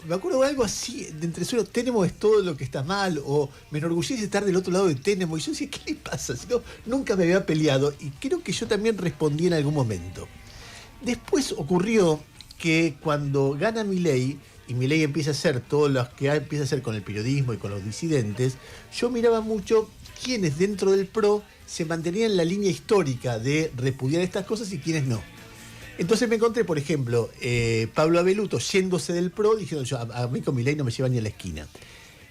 me acuerdo de algo así, de entre suelo, Tenemo es todo lo que está mal, o me enorgullece estar del otro lado de Tenemo, y yo decía, ¿qué le pasa? Si no, nunca me había peleado, y creo que yo también respondí en algún momento. Después ocurrió que cuando gana Milei, y Milei empieza a hacer todo lo que empieza a hacer con el periodismo y con los disidentes, yo miraba mucho quiénes dentro del PRO se mantenían en la línea histórica de repudiar estas cosas y quiénes no. Entonces me encontré, por ejemplo, Pablo Abeluto yéndose del PRO, diciendo, a mí con Milei no me lleva ni a la esquina.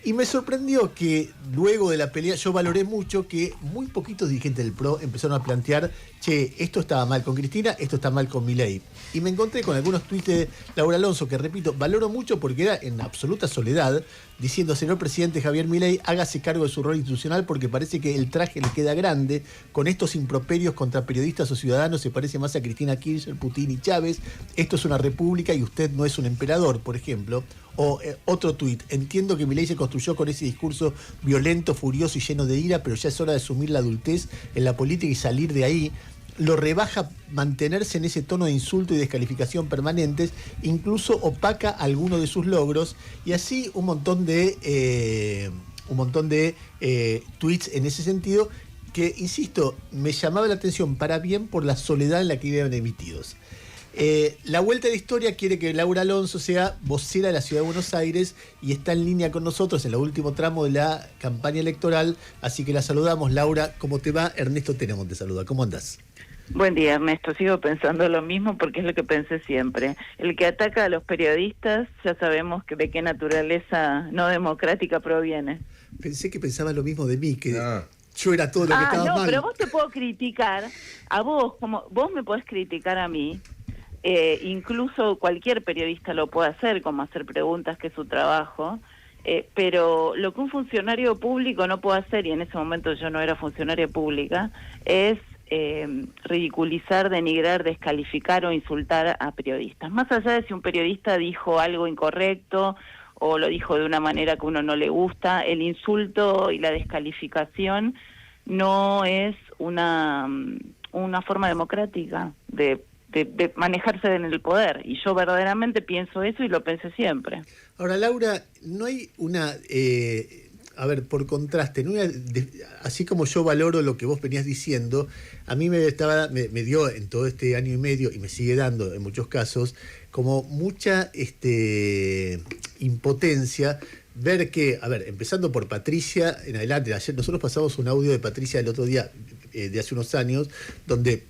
Y me sorprendió que luego de la pelea, yo valoré mucho que muy poquitos dirigentes del PRO empezaron a plantear, che, esto estaba mal con Cristina, esto está mal con Milei. Y me encontré con algunos tuits de Laura Alonso, que repito, valoro mucho porque era en absoluta soledad, diciendo, señor presidente Javier Milei, hágase cargo de su rol institucional porque parece que el traje le queda grande, con estos improperios contra periodistas o ciudadanos se parece más a Cristina Kirchner, Putin y Chávez, esto es una república y usted no es un emperador, por ejemplo. O otro tuit, entiendo que Milei se construyó con ese discurso violento, furioso y lleno de ira, pero ya es hora de asumir la adultez en la política y salir de ahí. Lo rebaja mantenerse en ese tono de insulto y descalificación permanentes, incluso opaca algunos de sus logros, y así un montón de tweets en ese sentido que, insisto, me llamaba la atención para bien por la soledad en la que iban emitidos. La Vuelta de la Historia quiere que Laura Alonso sea vocera de la Ciudad de Buenos Aires y está en línea con nosotros en el último tramo de la campaña electoral, así que la saludamos. Laura, ¿cómo te va? Ernesto Tenemo te saluda, ¿cómo andás? Buen día, Ernesto. Sigo pensando lo mismo porque es lo que pensé siempre. El que ataca a los periodistas, ya sabemos de qué naturaleza no democrática proviene. Pensé que pensaba lo mismo de mí, que yo era todo lo que estaba mal. Pero vos te puedo criticar, a vos, como vos me podés criticar a mí, incluso cualquier periodista lo puede hacer, como hacer preguntas, que es su trabajo, pero lo que un funcionario público no puede hacer, y en ese momento yo no era funcionaria pública, es ridiculizar, denigrar, descalificar o insultar a periodistas. Más allá de si un periodista dijo algo incorrecto o lo dijo de una manera que a uno no le gusta, el insulto y la descalificación no es una forma democrática de manejarse en el poder, y yo verdaderamente pienso eso y lo pensé siempre. Ahora, Laura, no hay una, por contraste, ¿no? Así como yo valoro lo que vos venías diciendo, a mí me dio en todo este año y medio, y me sigue dando en muchos casos, como mucha impotencia ver que, empezando por Patricia en adelante, ayer nosotros pasamos un audio de Patricia el otro día, de hace unos años, donde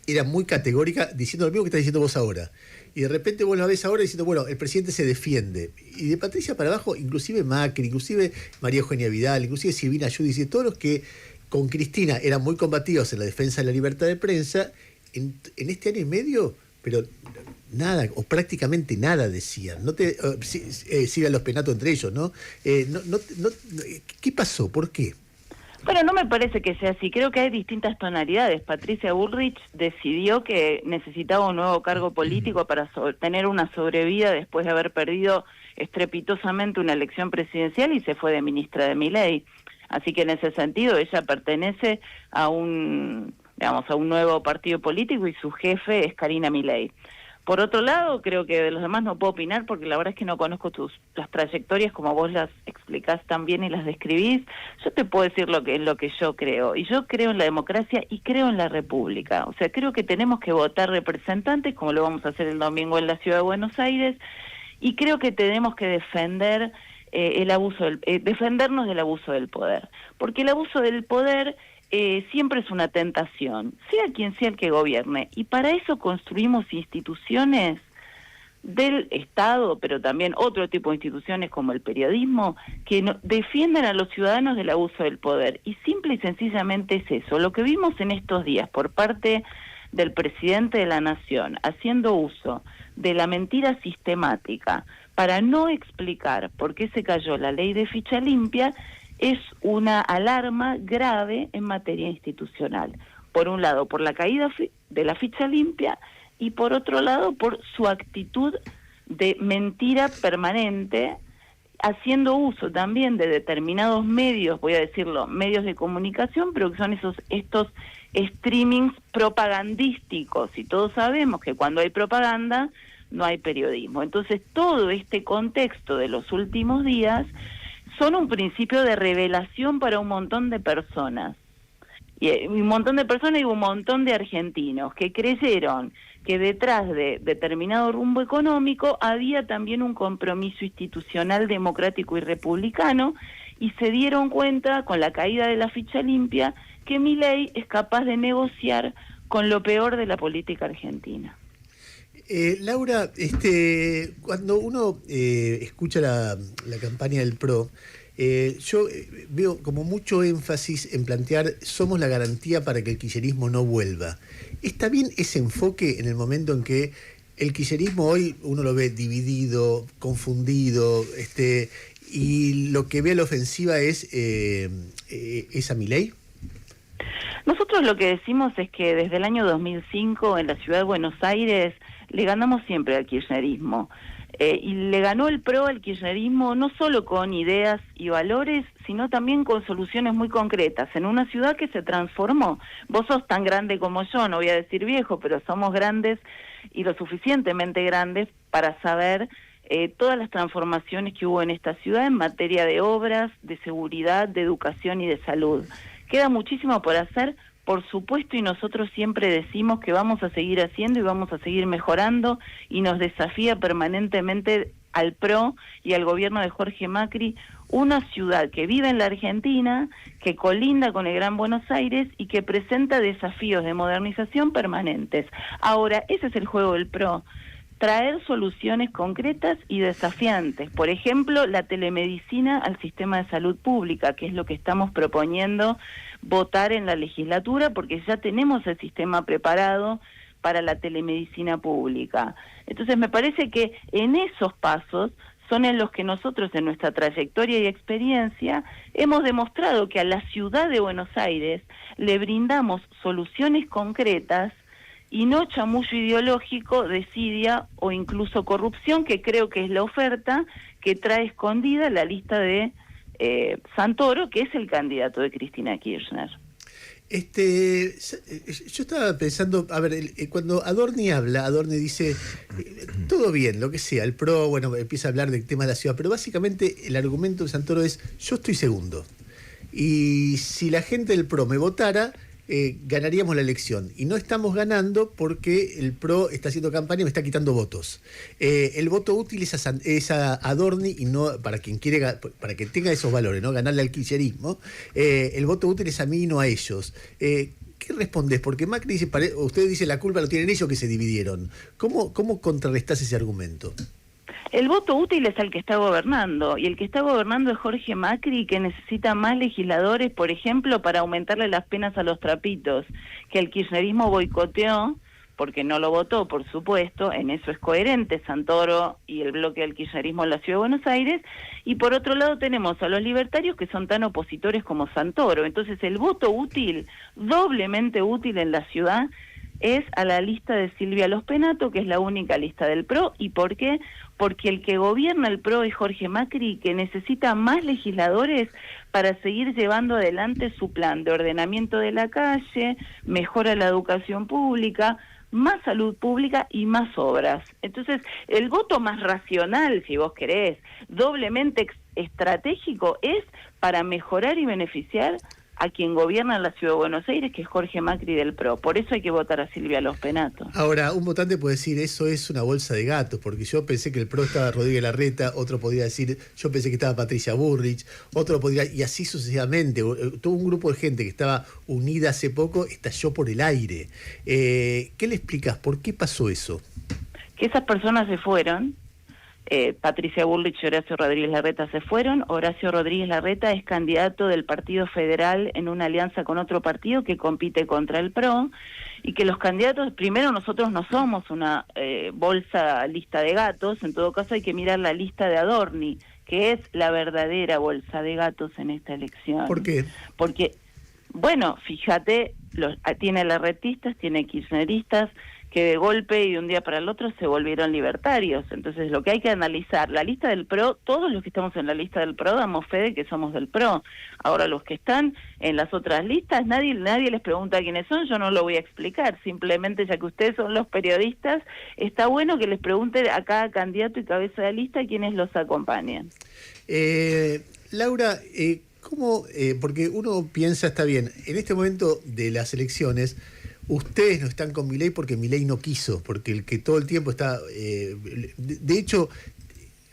era muy categórica diciendo lo mismo que estás diciendo vos ahora. Y de repente vos la ves ahora diciendo, bueno, el presidente se defiende. Y de Patricia para abajo, inclusive Macri, inclusive María Eugenia Vidal, inclusive Silvina Giudice, todos los que con Cristina eran muy combativos en la defensa de la libertad de prensa, en este año y medio, pero nada, o prácticamente nada decían. Sigan los penatos entre ellos, ¿no? ¿Qué pasó? ¿Por qué? Bueno, no me parece que sea así. Creo que hay distintas tonalidades. Patricia Bullrich decidió que necesitaba un nuevo cargo político para tener una sobrevida después de haber perdido estrepitosamente una elección presidencial y se fue de ministra de Milei. Así que en ese sentido ella pertenece a un nuevo partido político y su jefe es Karina Milei. Por otro lado, creo que de los demás no puedo opinar porque la verdad es que no conozco las trayectorias como vos las explicás tan bien y las describís. Yo te puedo decir lo que yo creo. Y yo creo en la democracia y creo en la república. O sea, creo que tenemos que votar representantes, como lo vamos a hacer el domingo en la Ciudad de Buenos Aires, y creo que tenemos que defender defendernos del abuso del poder. Porque el abuso del poder siempre es una tentación, sea quien sea el que gobierne, y para eso construimos instituciones del Estado, pero también otro tipo de instituciones como el periodismo, que defiendan a los ciudadanos del abuso del poder, y simple y sencillamente es eso, lo que vimos en estos días por parte del presidente de la Nación, haciendo uso de la mentira sistemática para no explicar por qué se cayó la ley de ficha limpia, es una alarma grave en materia institucional. Por un lado, por la caída de la ficha limpia, y por otro lado, por su actitud de mentira permanente, haciendo uso también de determinados medios, voy a decirlo, medios de comunicación, pero que son estos streamings propagandísticos, y todos sabemos que cuando hay propaganda no hay periodismo. Entonces, todo este contexto de los últimos días son un principio de revelación para un montón de personas. Y un montón de personas y un montón de argentinos que creyeron que detrás de determinado rumbo económico había también un compromiso institucional democrático y republicano, y se dieron cuenta con la caída de la ficha limpia que Milei es capaz de negociar con lo peor de la política argentina. Laura, cuando uno escucha la campaña del PRO, yo veo como mucho énfasis en plantear somos la garantía para que el kirchnerismo no vuelva. ¿Está bien ese enfoque en el momento en que el kirchnerismo hoy uno lo ve dividido, confundido, y lo que ve a la ofensiva es a Milei? Nosotros lo que decimos es que desde el año 2005 en la ciudad de Buenos Aires le ganamos siempre al kirchnerismo. Y le ganó el PRO al kirchnerismo no solo con ideas y valores, sino también con soluciones muy concretas, en una ciudad que se transformó. Vos sos tan grande como yo, no voy a decir viejo, pero somos grandes y lo suficientemente grandes para saber todas las transformaciones que hubo en esta ciudad en materia de obras, de seguridad, de educación y de salud. Queda muchísimo por hacer, por supuesto, y nosotros siempre decimos que vamos a seguir haciendo y vamos a seguir mejorando, y nos desafía permanentemente al PRO y al gobierno de Jorge Macri, una ciudad que vive en la Argentina, que colinda con el Gran Buenos Aires y que presenta desafíos de modernización permanentes. Ahora, ese es el juego del PRO, traer soluciones concretas y desafiantes. Por ejemplo, la telemedicina al sistema de salud pública, que es lo que estamos proponiendo votar en la legislatura, porque ya tenemos el sistema preparado para la telemedicina pública. Entonces, me parece que en esos pasos son en los que nosotros, en nuestra trayectoria y experiencia, hemos demostrado que a la ciudad de Buenos Aires le brindamos soluciones concretas y no chamullo ideológico, desidia o incluso corrupción, que creo que es la oferta que trae escondida la lista de Santoro, que es el candidato de Cristina Kirchner. Yo estaba pensando, a ver, cuando Adorni habla, Adorni dice, todo bien, lo que sea, el PRO, bueno, empieza a hablar del tema de la ciudad, pero básicamente el argumento de Santoro es, yo estoy segundo, y si la gente del PRO me votara, ganaríamos la elección, y no estamos ganando porque el PRO está haciendo campaña y me está quitando votos. El voto útil es a Adorni, y no para quien quiere, para que tenga esos valores, ¿no? Ganarle al kirchnerismo. El voto útil es a mí y no a ellos. ¿Qué respondés? Porque Macri dice, usted dice la culpa lo tienen ellos que se dividieron. ¿Cómo contrarrestás ese argumento? El voto útil es el que está gobernando, y el que está gobernando es Jorge Macri, que necesita más legisladores, por ejemplo, para aumentarle las penas a los trapitos, que el kirchnerismo boicoteó, porque no lo votó, por supuesto, en eso es coherente Santoro y el bloque del kirchnerismo en la Ciudad de Buenos Aires, y por otro lado tenemos a los libertarios que son tan opositores como Santoro. Entonces el voto útil, doblemente útil en la ciudad, es a la lista de Silvia Los Penato, que es la única lista del PRO. ¿Y por qué? Porque el que gobierna el PRO es Jorge Macri, que necesita más legisladores para seguir llevando adelante su plan de ordenamiento de la calle, mejora la educación pública, más salud pública y más obras. Entonces, el voto más racional, si vos querés, doblemente estratégico, es para mejorar y beneficiar a quien gobierna en la Ciudad de Buenos Aires, que es Jorge Macri del PRO. Por eso hay que votar a Silvia Los Penato. Ahora, un votante puede decir, eso es una bolsa de gatos, porque yo pensé que el PRO estaba Rodríguez Larreta, otro podría decir, yo pensé que estaba Patricia Bullrich, otro podría, y así sucesivamente. Todo un grupo de gente que estaba unida hace poco estalló por el aire. ¿Qué le explicás? ¿Por qué pasó eso? Que esas personas se fueron. Patricia Bullrich y Horacio Rodríguez Larreta se fueron. Horacio Rodríguez Larreta es candidato del Partido Federal en una alianza con otro partido que compite contra el PRO, y que los candidatos, primero, nosotros no somos una lista de gatos. En todo caso hay que mirar la lista de Adorni, que es la verdadera bolsa de gatos en esta elección. ¿Por qué? Porque, bueno, fíjate, tiene larretistas, tiene kirchneristas que de golpe y de un día para el otro se volvieron libertarios. Entonces lo que hay que analizar, la lista del PRO, todos los que estamos en la lista del PRO damos fe de que somos del PRO. Ahora los que están en las otras listas, nadie les pregunta quiénes son, yo no lo voy a explicar, simplemente ya que ustedes son los periodistas, está bueno que les pregunte a cada candidato y cabeza de lista quiénes los acompañan. Laura, ¿cómo? Porque uno piensa, está bien, en este momento de las elecciones, ustedes no están con Milei porque Milei no quiso, porque el que todo el tiempo está... de hecho,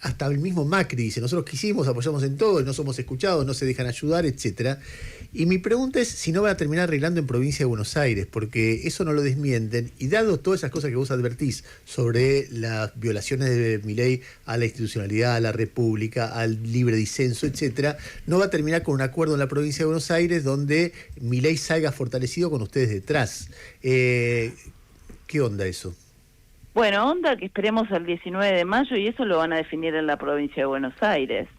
hasta el mismo Macri dice, nosotros quisimos, apoyamos en todo, no somos escuchados, no se dejan ayudar, etcétera. Y mi pregunta es si no va a terminar arreglando en provincia de Buenos Aires, porque eso no lo desmienten, y dado todas esas cosas que vos advertís sobre las violaciones de Milei a la institucionalidad, a la república, al libre disenso, etcétera, no va a terminar con un acuerdo en la provincia de Buenos Aires donde Milei salga fortalecido con ustedes detrás. ¿Qué onda eso? Bueno, onda que esperemos el 19 de mayo y eso lo van a definir en la provincia de Buenos Aires.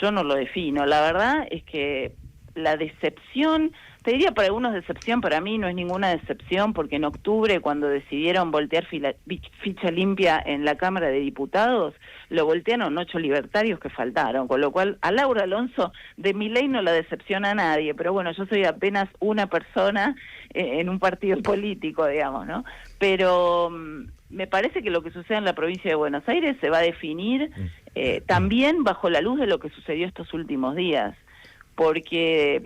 Yo no lo defino. La verdad es que la decepción, te diría para algunos decepción, para mí no es ninguna decepción, porque en octubre cuando decidieron voltear ficha limpia en la Cámara de Diputados, lo voltearon 8 libertarios que faltaron, con lo cual a Laura Alonso de Milei no la decepciona a nadie, pero bueno, yo soy apenas una persona en un partido político, digamos, ¿no? Pero me parece que lo que sucede en la provincia de Buenos Aires se va a definir también bajo la luz de lo que sucedió estos últimos días, porque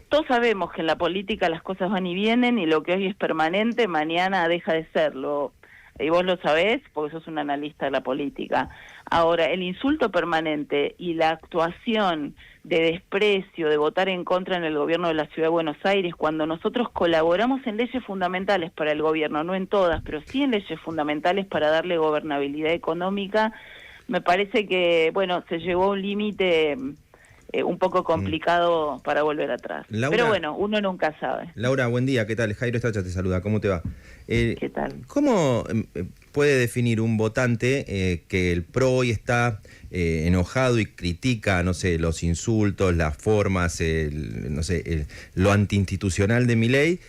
todos sabemos que en la política las cosas van y vienen y lo que hoy es permanente mañana deja de serlo, y vos lo sabés porque sos un analista de la política. Ahora, el insulto permanente y la actuación de desprecio, de votar en contra en el gobierno de la Ciudad de Buenos Aires, cuando nosotros colaboramos en leyes fundamentales para el gobierno, no en todas, pero sí en leyes fundamentales para darle gobernabilidad económica, me parece que, bueno, se llegó a un límite un poco complicado para volver atrás. Laura, pero bueno, uno nunca sabe. Laura, buen día, ¿qué tal? Jairo Estacha te saluda, ¿cómo te va? ¿Qué tal? ¿Cómo puede definir un votante que el PRO hoy está enojado y critica, no sé, los insultos, las formas, lo antiinstitucional de Milei,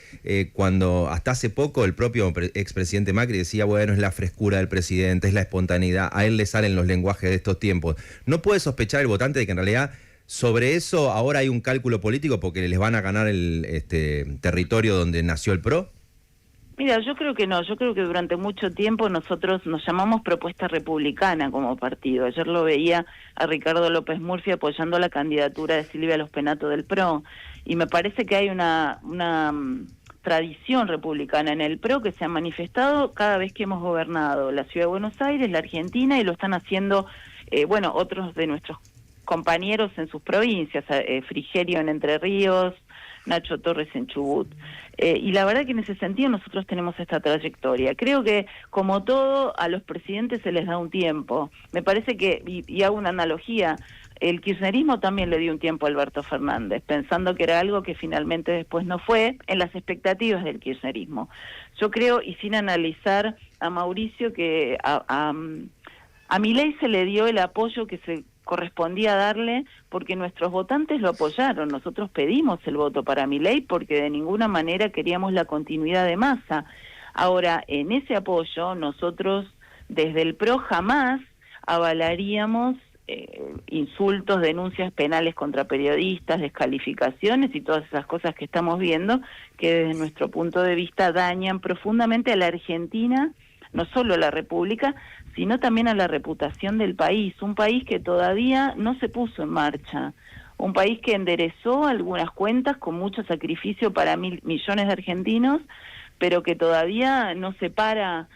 cuando hasta hace poco el propio expresidente Macri decía, bueno, es la frescura del presidente, es la espontaneidad, a él le salen los lenguajes de estos tiempos? ¿No puede sospechar el votante de que en realidad sobre eso ahora hay un cálculo político porque les van a ganar el territorio donde nació el PRO? Mira, yo creo que no, yo creo que durante mucho tiempo nosotros nos llamamos Propuesta Republicana como partido. Ayer lo veía a Ricardo López Murphy apoyando la candidatura de Silvia Lospenato del PRO, y me parece que hay una tradición republicana en el PRO que se ha manifestado cada vez que hemos gobernado la Ciudad de Buenos Aires, la Argentina, y lo están haciendo, otros de nuestros compañeros en sus provincias, Frigerio en Entre Ríos, Nacho Torres en Chubut. Y la verdad que en ese sentido nosotros tenemos esta trayectoria. Creo que, como todo, a los presidentes se les da un tiempo. Me parece que, y hago una analogía, el kirchnerismo también le dio un tiempo a Alberto Fernández, pensando que era algo que finalmente después no fue, en las expectativas del kirchnerismo. Yo creo, y sin analizar a Mauricio, que a Milei se le dio el apoyo que se correspondía darle porque nuestros votantes lo apoyaron. Nosotros pedimos el voto para Milei porque de ninguna manera queríamos la continuidad de Massa. Ahora, en ese apoyo, nosotros desde el PRO jamás avalaríamos insultos, denuncias penales contra periodistas, descalificaciones y todas esas cosas que estamos viendo que desde nuestro punto de vista dañan profundamente a la Argentina, no solo a la República, sino también a la reputación del país, un país que todavía no se puso en marcha, un país que enderezó algunas cuentas con mucho sacrificio para millones de argentinos, pero que todavía no se para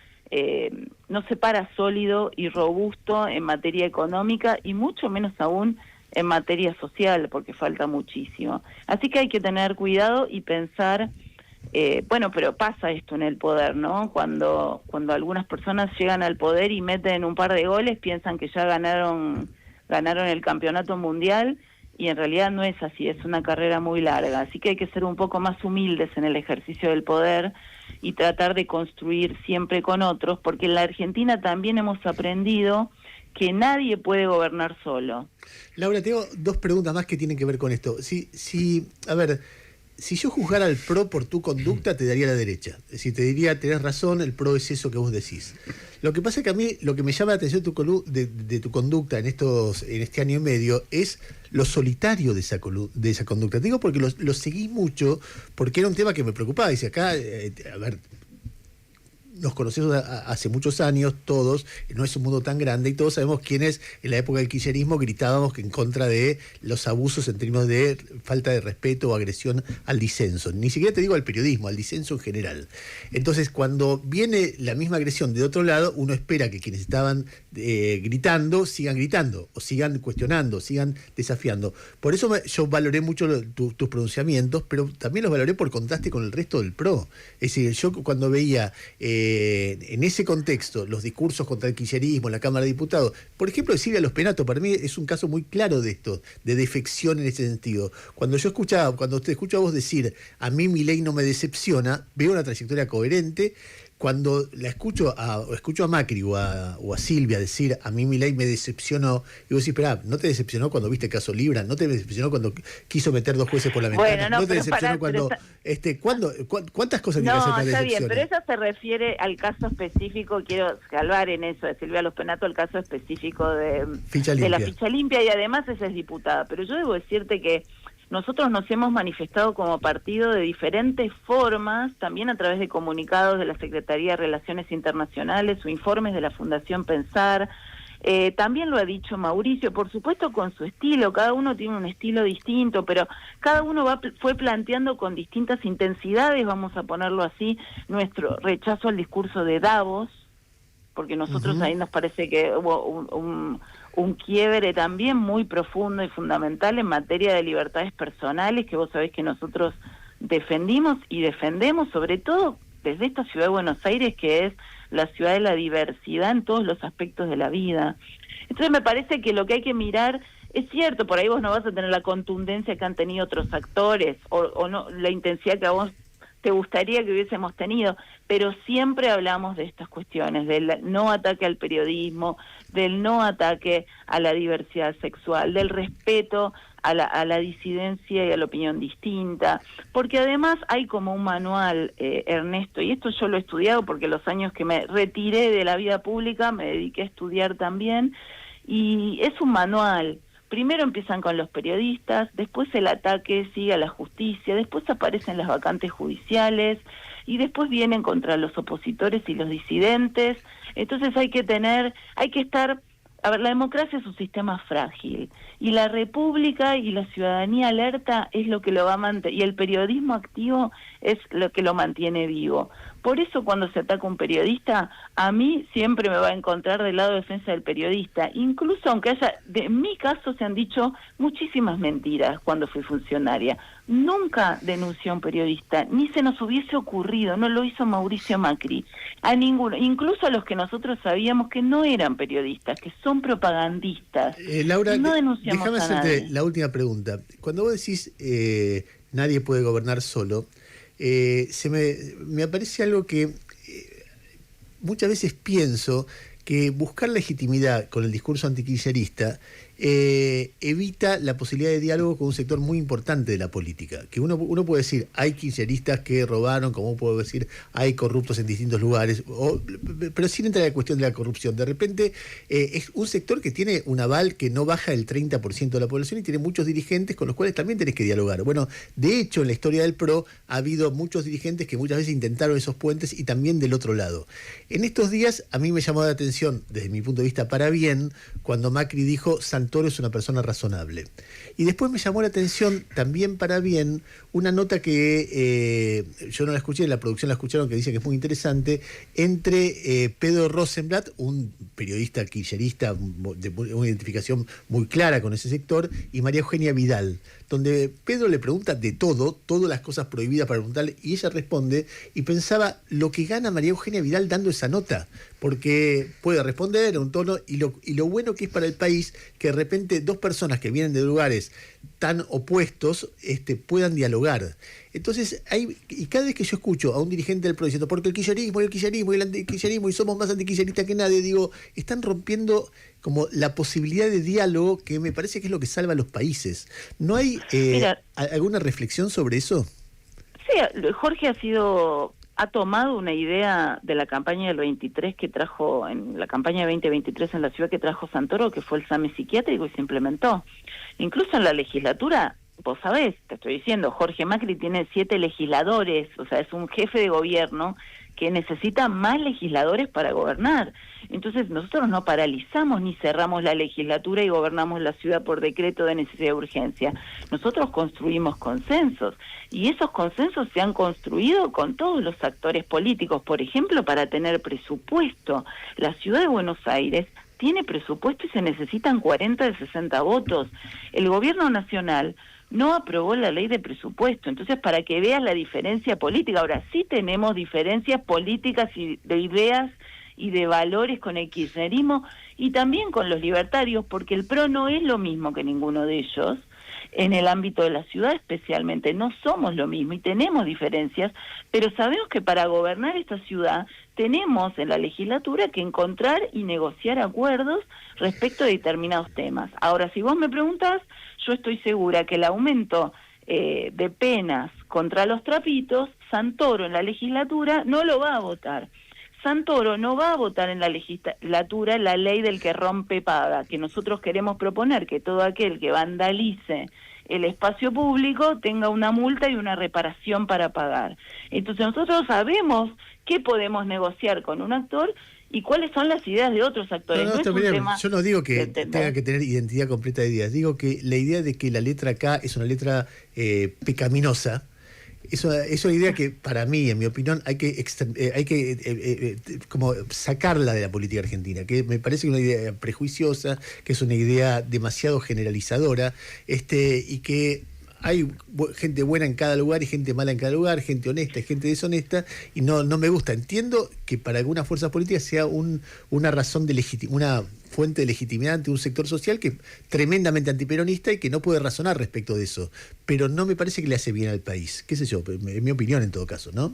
sólido y robusto en materia económica y mucho menos aún en materia social, porque falta muchísimo. Así que hay que tener cuidado y pensar, pero pasa esto en el poder, ¿no? Cuando algunas personas llegan al poder y meten un par de goles, piensan que ya ganaron el campeonato mundial, y en realidad no es así, es una carrera muy larga. Así que hay que ser un poco más humildes en el ejercicio del poder y tratar de construir siempre con otros, porque en la Argentina también hemos aprendido que nadie puede gobernar solo. Laura, tengo dos preguntas más que tienen que ver con esto. A ver, si yo juzgara al PRO por tu conducta, te daría la derecha. Es decir, te diría, tenés razón, el PRO es eso que vos decís. Lo que pasa es que a mí lo que me llama la atención de tu conducta en este año y medio es lo solitario de esa conducta. Te digo porque lo seguí mucho, porque era un tema que me preocupaba. Dice, acá, a ver, nos conocemos hace muchos años todos, no es un mundo tan grande y todos sabemos quiénes en la época del kirchnerismo gritábamos que en contra de los abusos en términos de falta de respeto o agresión al disenso. Ni siquiera te digo al periodismo, al disenso en general. Entonces, cuando viene la misma agresión de otro lado, uno espera que quienes estaban gritando sigan gritando, o sigan cuestionando, sigan desafiando. Por eso yo valoré mucho tus pronunciamientos, pero también los valoré por contraste con el resto del PRO. Es decir, yo cuando veía en ese contexto los discursos contra el kirchnerismo en la Cámara de Diputados, por ejemplo, de Silvia Lospenato, para mí es un caso muy claro de esto, de defección en ese sentido. Cuando te escucho a vos decir, a mí Milei no me decepciona, veo una trayectoria coherente. Cuando escucho a Macri o a Silvia decir, a mí Milei me decepcionó, y vos decís, esperá, ¿no te decepcionó cuando viste el caso Libra? ¿No te decepcionó cuando quiso meter 2 jueces por la ventana? Bueno, ¿No te decepcionó cuando... ¿Cuántas cosas tiene que hacer para está bien, decepciones? pero eso se refiere al caso específico, quiero salvar en eso, de Silvia Lospenato, el caso específico de la ficha limpia, y además esa es diputada. Pero yo debo decirte que nosotros nos hemos manifestado como partido de diferentes formas, también a través de comunicados de la Secretaría de Relaciones Internacionales o informes de la Fundación Pensar. También lo ha dicho Mauricio, por supuesto con su estilo, cada uno tiene un estilo distinto, pero cada uno fue planteando con distintas intensidades, vamos a ponerlo así, nuestro rechazo al discurso de Davos, porque nosotros ahí nos parece que hubo un quiebre también muy profundo y fundamental en materia de libertades personales, que vos sabés que nosotros defendimos y defendemos, sobre todo desde esta ciudad de Buenos Aires, que es la ciudad de la diversidad en todos los aspectos de la vida. Entonces me parece que lo que hay que mirar, es cierto, por ahí vos no vas a tener la contundencia que han tenido otros actores, o no la intensidad que a vos te gustaría que hubiésemos tenido, pero siempre hablamos de estas cuestiones, del no ataque al periodismo, del no ataque a la diversidad sexual, del respeto a la disidencia y a la opinión distinta, porque además hay como un manual, Ernesto, y esto yo lo he estudiado porque los años que me retiré de la vida pública me dediqué a estudiar también, y es un manual. Primero empiezan con los periodistas, después el ataque sigue a la justicia, después aparecen las vacantes judiciales y después vienen contra los opositores y los disidentes. Entonces hay que estar, a ver, la democracia es un sistema frágil y la república y la ciudadanía alerta es lo que lo va a mantener, y el periodismo activo es lo que lo mantiene vivo. Por eso cuando se ataca un periodista, a mí siempre me va a encontrar del lado de defensa del periodista, incluso aunque en mi caso se han dicho muchísimas mentiras cuando fui funcionaria. Nunca denuncié a un periodista, ni se nos hubiese ocurrido, no lo hizo Mauricio Macri, a ninguno, incluso a los que nosotros sabíamos que no eran periodistas, que son propagandistas. Laura, no denunciamos déjame a hacerte nadie. la última pregunta. Cuando vos decís nadie puede gobernar solo, me aparece algo que muchas veces pienso que buscar legitimidad con el discurso antikirchnerista evita la posibilidad de diálogo con un sector muy importante de la política. Que uno puede decir, hay kirchneristas que robaron, como puedo decir, hay corruptos en distintos lugares, pero sin entrar en la cuestión de la corrupción. De repente es un sector que tiene un aval que no baja del 30% de la población y tiene muchos dirigentes con los cuales también tenés que dialogar. Bueno, de hecho, en la historia del PRO ha habido muchos dirigentes que muchas veces intentaron esos puentes y también del otro lado. En estos días a mí me llamó la atención, desde mi punto de vista para bien, cuando Macri dijo Santoro es una persona razonable. Y después me llamó la atención también para bien una nota que yo no la escuché, en la producción la escucharon, que dice que es muy interesante, entre Pedro Rosenblatt, un periodista kirchnerista de una identificación muy clara con ese sector, y María Eugenia Vidal, donde Pedro le pregunta de todo, todas las cosas prohibidas para preguntarle, y ella responde, y pensaba lo que gana María Eugenia Vidal dando esa nota, porque puede responder en un tono, y lo bueno que es para el país, que de repente dos personas que vienen de lugares tan opuestos puedan dialogar. Entonces, y cada vez que yo escucho a un dirigente del PRO diciendo, porque el kirchnerismo y el antikirchnerismo, y somos más antikirchneristas que nadie, digo, están rompiendo como la posibilidad de diálogo, que me parece que es lo que salva a los países. ¿No hay alguna reflexión sobre eso? Sí, Jorge ha tomado una idea de la campaña del 23 que trajo, en la campaña 2023 en la ciudad que trajo Santoro, que fue el examen psiquiátrico, y se implementó. Incluso en la legislatura, vos sabés, te estoy diciendo, Jorge Macri tiene 7 legisladores, o sea, es un jefe de gobierno que necesita más legisladores para gobernar. Entonces nosotros no paralizamos ni cerramos la legislatura y gobernamos la ciudad por decreto de necesidad de urgencia. Nosotros construimos consensos y esos consensos se han construido con todos los actores políticos, por ejemplo, para tener presupuesto. La ciudad de Buenos Aires tiene presupuesto y se necesitan 40 de 60 votos. El gobierno nacional no aprobó la ley de presupuesto, entonces para que veas la diferencia política. Ahora sí tenemos diferencias políticas y de ideas y de valores con el kirchnerismo y también con los libertarios, porque el PRO no es lo mismo que ninguno de ellos, en el ámbito de la ciudad especialmente, no somos lo mismo y tenemos diferencias, pero sabemos que para gobernar esta ciudad tenemos en la legislatura que encontrar y negociar acuerdos respecto de determinados temas. Ahora, si vos me preguntás, yo estoy segura que el aumento de penas contra los trapitos, Santoro en la legislatura no lo va a votar. Santoro no va a votar en la legislatura la ley del que rompe paga, que nosotros queremos proponer que todo aquel que vandalice el espacio público tenga una multa y una reparación para pagar. Entonces nosotros sabemos qué podemos negociar con un actor y cuáles son las ideas de otros actores. Yo no digo que tenga que tener identidad completa de ideas, digo que la idea de que la letra K es una letra pecaminosa, es una idea que para mí, en mi opinión, hay que como sacarla de la política argentina, que me parece una idea prejuiciosa, que es una idea demasiado generalizadora, y que hay gente buena en cada lugar y gente mala en cada lugar, gente honesta y gente deshonesta, y no me gusta. Entiendo que para algunas fuerzas políticas sea una razón de una fuente de legitimidad ante un sector social que es tremendamente antiperonista y que no puede razonar respecto de eso, pero no me parece que le hace bien al país, qué sé yo, en mi opinión en todo caso, ¿no?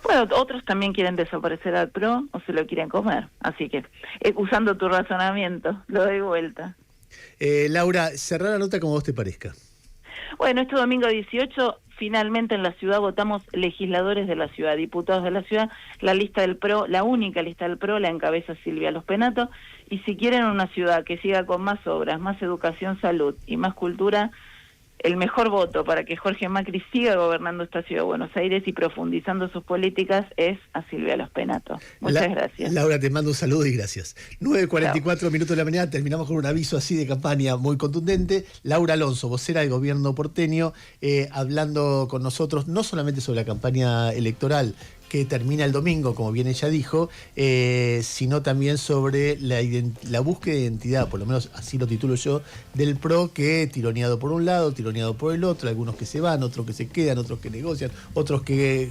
Bueno, otros también quieren desaparecer al PRO o se lo quieren comer, así que usando tu razonamiento, lo doy vuelta. Laura, cerrá la nota como vos te parezca. Bueno, este domingo 18, finalmente en la ciudad votamos legisladores de la ciudad, diputados de la ciudad. La lista del PRO, la única lista del PRO, la encabeza Silvia Los Penato. Y si quieren una ciudad que siga con más obras, más educación, salud y más cultura, el mejor voto para que Jorge Macri siga gobernando esta ciudad de Buenos Aires y profundizando sus políticas es a Silvia Los Penato. Muchas gracias. Laura, te mando un saludo y gracias. 9:44 minutos de la mañana, terminamos con un aviso así de campaña muy contundente. Laura Alonso, vocera del gobierno porteño, hablando con nosotros no solamente sobre la campaña electoral que termina el domingo, como bien ella dijo, sino también sobre la búsqueda de identidad, por lo menos así lo titulo yo, del PRO, que tironeado por un lado, tironeado por el otro, algunos que se van, otros que se quedan, otros que negocian, otros que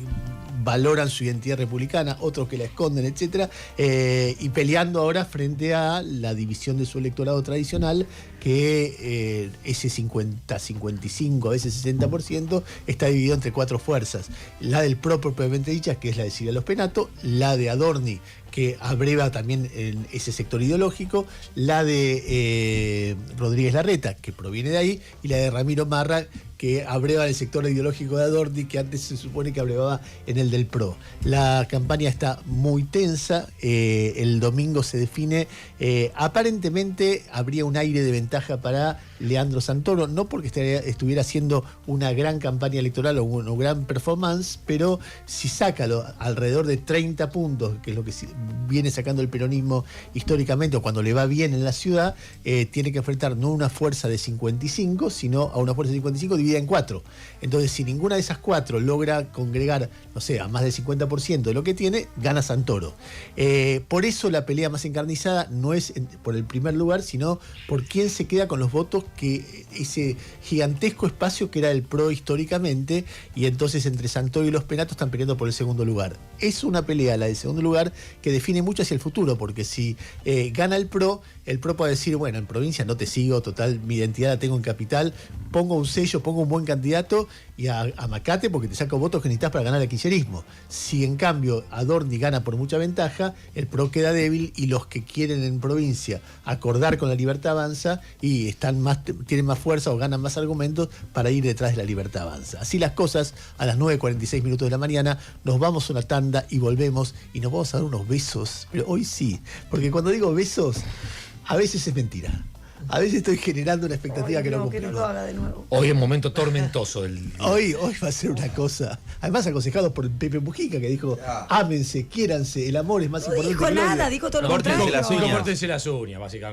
valoran su identidad republicana, otros que la esconden, etcétera, y peleando ahora frente a la división de su electorado tradicional, que ese 50, 55, a veces 60%, está dividido entre 4 fuerzas. La del PRO propiamente dicha, que es la de Silvia Los Penato, la de Adorni, que abreva también en ese sector ideológico, la de Rodríguez Larreta, que proviene de ahí, y la de Ramiro Marra, que abreva el sector ideológico de Adorni, que antes se supone que abrevaba en el del PRO. La campaña está muy tensa, el domingo se define, aparentemente habría un aire de ventaja para Leandro Santoro, no porque estuviera haciendo una gran campaña electoral o una gran performance, pero si saca alrededor de 30 puntos, que es lo que viene sacando el peronismo históricamente, o cuando le va bien en la ciudad, tiene que enfrentar no una fuerza de 55, sino a una fuerza de 55 dividida en 4. Entonces, si ninguna de esas 4 logra congregar, no sé, a más del 50% de lo que tiene, gana Santoro. Por eso la pelea más encarnizada no es por el primer lugar, sino por quién se queda con los votos que ese gigantesco espacio que era el PRO históricamente, y entonces entre Santoro y Los Penato están peleando por el segundo lugar. Es una pelea, la del segundo lugar, que que define mucho hacia el futuro, porque si gana el PRO puede decir, bueno, en provincia no te sigo, total, mi identidad la tengo en capital, pongo un sello, pongo un buen candidato y amacate porque te saco votos que necesitas para ganar el kirchnerismo. Si en cambio Adorni gana por mucha ventaja, el PRO queda débil y los que quieren en provincia acordar con la Libertad Avanza y tienen más fuerza o ganan más argumentos para ir detrás de la Libertad Avanza. Así las cosas, a las 9:46 minutos de la mañana, nos vamos a una tanda y volvemos y nos vamos a dar unos besos, pero hoy sí, porque cuando digo besos, a veces es mentira. A veces estoy generando una expectativa que no cumplo. Que no lo haga de nuevo. Hoy es un momento tormentoso del día. Hoy va a ser una cosa. Además, aconsejado por Pepe Mujica, que dijo: ámense, quiéranse, el amor es más importante No dijo que el odio. nada, dijo todo lo Córtense contrario. las uñas, básicamente.